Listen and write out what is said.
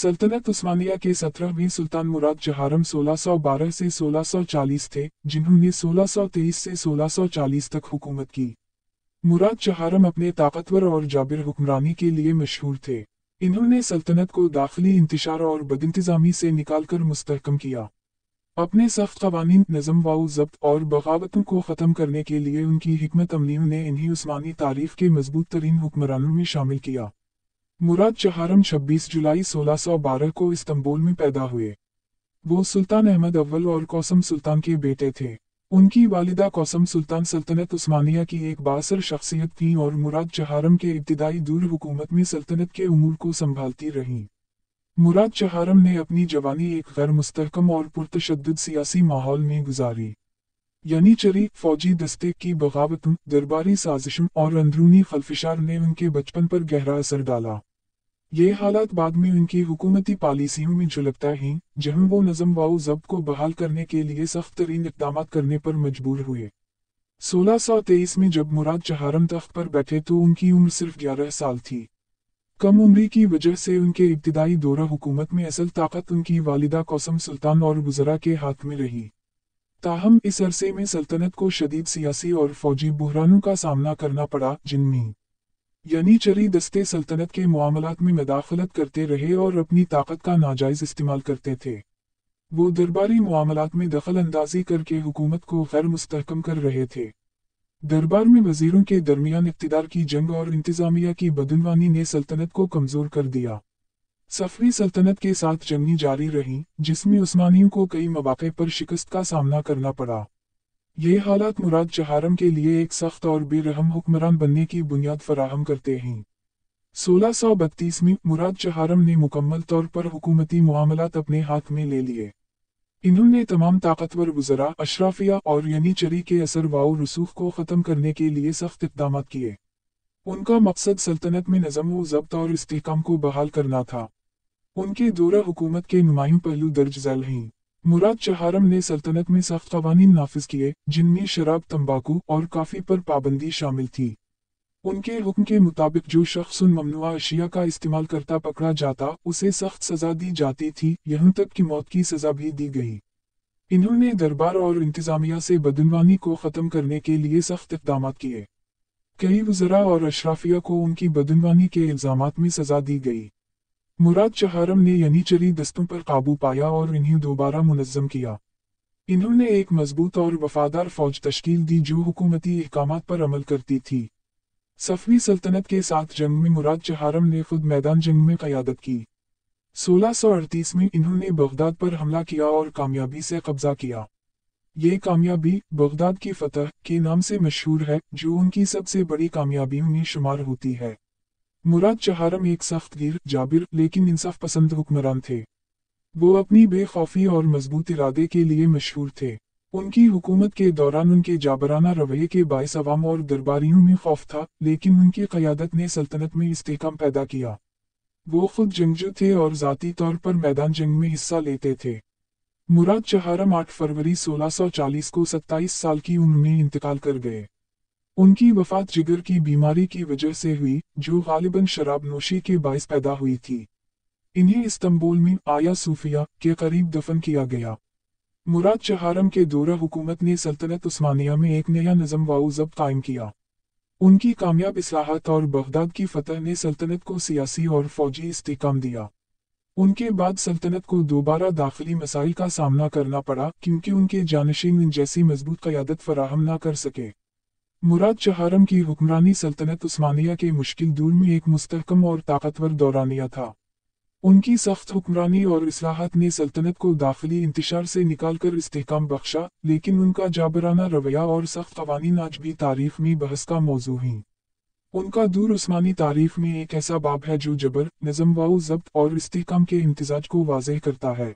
सल्तनत उस्मानिया के 17वें सुल्तान मुराद जहारम 1612 से 1640 थे, जिन्होंने 1623 से 1640 तक हुकूमत की। मुराद जहारम अपने ताकतवर और जाबिर हुक्मरानी के लिए मशहूर थे। इन्होंने सल्तनत को दाखिली इंतशार और बदइंतजामी से निकालकर मुस्तहकम किया। अपने सख्त कवानीन, नज़म व ज़ब्त और बगावतों को ख़त्म करने के लिए उनकी हिकमत अमलियों ने इन्हें उस्मानी तारीख़ के मजबूत तरीन हुक्मरानों में शामिल किया। मुराद जहारम 26 जुलाई 1612 को इस्तांबुल में पैदा हुए। वो सुल्तान अहमद अव्वल और कौसम सुल्तान के बेटे थे। उनकी वालिदा कौसम सुल्तान सल्तनत उस्मानिया की एक बाअसर शख्सियत थीं और मुराद जहारम के इब्तिदाई दूर हुकूमत में सल्तनत के उमूर को संभालती रहीं। मुराद जहारम ने अपनी जवानी एक गैर मुस्तहकम और पुरतशद्दुद सियासी माहौल में गुजारी। यानीचरी, फौजी दस्ते की बगावतों, दरबारी साजिशों और अंदरूनी खलफिशार ने उनके बचपन पर गहरा असर डाला। ये हालात बाद में उनकी हुकूमती पॉलिसियों में झलकता है, जहां वो नज़म व ज़ब्त को बहाल करने के लिए सख्त तरीन इक़दाम करने पर मजबूर हुए। 1623 में जब मुराद जहारम तख्त पर बैठे तो उनकी उम्र सिर्फ 11 साल थी। कम उम्री की वजह से उनके इब्तिदाई दौरा हुकूमत में असल ताकत उनकी वालिदा कौसम सुल्तान और गुज़रा के हाथ में रही। ताहम इस अरसे में सल्तनत को शदीद सियासी और फौजी बुहरानों का सामना करना पड़ा, जिनमें यानीचरी दस्ते सल्तनत के मामलात में मदाखलत करते रहे और अपनी ताकत का नाजायज़ इस्तेमाल करते थे। वो दरबारी मामलात में दखल अंदाजी करके हुकूमत को गैर मुस्तहकम कर रहे थे। दरबार में वजीरों के दरमियान इक़्तिदार की जंग और इंतज़ामिया की बदनवानी ने सल्तनत को कमज़ोर कर दिया। सफ़वी सल्तनत के साथ जंगी जारी रहीं, जिसमें उस्मानियों को कई मौक़े पर शिकस्त का सामना करना पड़ा। ये हालात मुराद जहारम के लिए एक सख्त और बेरहम हुक्मरान बनने की बुनियाद फराहम करते हैं। 1632 में मुराद जहारम ने मुकम्मल तौर पर हुकूमती मामलात अपने हाथ में ले लिए। इन्होंने तमाम ताकतवर वज़रा, अशराफिया और यानीचरी के असर व रसूख को ख़त्म करने के लिए सख्त इक़दाम किए। उनका मकसद सल्तनत में नज़म व ज़ब्त और इस्तेहकाम को बहाल करना था। उनके दौरा हुकूमत के नुमायूं पहलू दर्ज झैल हैं। मुराद जहारम ने सल्तनत में सख्त क़वानीन नाफिज किए, जिनमें शराब, तंबाकू और काफ़ी पर पाबंदी शामिल थी। उनके हुक्म के मुताबिक जो शख्स उन ममनुआ अशिया का इस्तेमाल करता पकड़ा जाता, उसे सख्त सज़ा दी जाती थी, यहाँ तक कि मौत की सज़ा भी दी गई। इन्होंने दरबार और इंतज़ामिया से बदनवानी को ख़त्म करने के लिए सख्त इक़दाम किए। कई वज़रा और अशराफिया को उनकी बदनवानी के इल्ज़ामात में सज़ा दी गई। मुराद जहारम ने यानीचरी दस्तों पर काबू पाया और इन्हें दोबारा मुनज़्ज़म किया। इन्होंने एक मजबूत और वफादार फौज तश्कील दी जो हुकूमती अहकामात पर अमल करती थी। सफ़वी सल्तनत के साथ जंग में मुराद जहारम ने खुद मैदान जंग में क़यादत की। 1638 में इन्होंने बगदाद पर हमला किया और कामयाबी से कब्जा किया। ये कामयाबी बगदाद की फतह के नाम से मशहूर है, जो उनकी सबसे बड़ी कामयाबियों में शुमार होती है। मुराद जहारम एक सख्त गिर, जाबिर लेकिन इंसाफ पसंद हुक्मरान थे। वो अपनी बेखौफी और मजबूत इरादे के लिए मशहूर थे। उनकी हुकूमत के दौरान उनके जाबराना रवैये के बाइस अवाम और दरबारियों में खौफ था, लेकिन उनकी क़यादत ने सल्तनत में इस्तेहकाम पैदा किया। वो खुद जंगजू थे और ज़ाती तौर पर मैदान जंग में हिस्सा लेते थे। मुराद जहारम 8 फरवरी 1640 को 27 साल की उम्र में इंतकाल कर गए। उनकी वफ़ात जिगर की बीमारी की वजह से हुई, जो गालिबन शराब नोशी के बाइस पैदा हुई थी। इन्हें इस्तांबुल में आया सूफिया के करीब दफन किया गया। मुराद जहारम के दौरा हुकूमत ने सल्तनत उस्मानिया में एक नया नज़म व ज़ब्त कायम किया। उनकी कामयाब इस्लाहात और बगदाद की फतह ने सल्तनत को सियासी और फौजी इस्तेहकाम दिया। उनके बाद सल्तनत को दोबारा दाखिली मसाइल का सामना करना पड़ा, क्योंकि उनके जानशीन इन जैसी मजबूत क़यादत फराहम न कर सके। मुराद जहारम की हुक्मरानी सल्तनत उस्मानिया के मुश्किल दूर में एक मुस्तहकम और ताकतवर दौरानिया था। उनकी सख्त हुक्मरानी और इस्लाहात ने सल्तनत को दाखिली इंतशार से निकाल कर इस्तेहकाम बख्शा, लेकिन उनका जाबराना रवैया और सख्त क़वानीन आज भी तारीख में बहस का मौजू हैं। उनका दूर उस्मानी तारीख में एक ऐसा बाब है जो जबर, नज़म व ज़ब्त और इस्तेहकाम के इम्तिजाज को वाज़ेह करता है।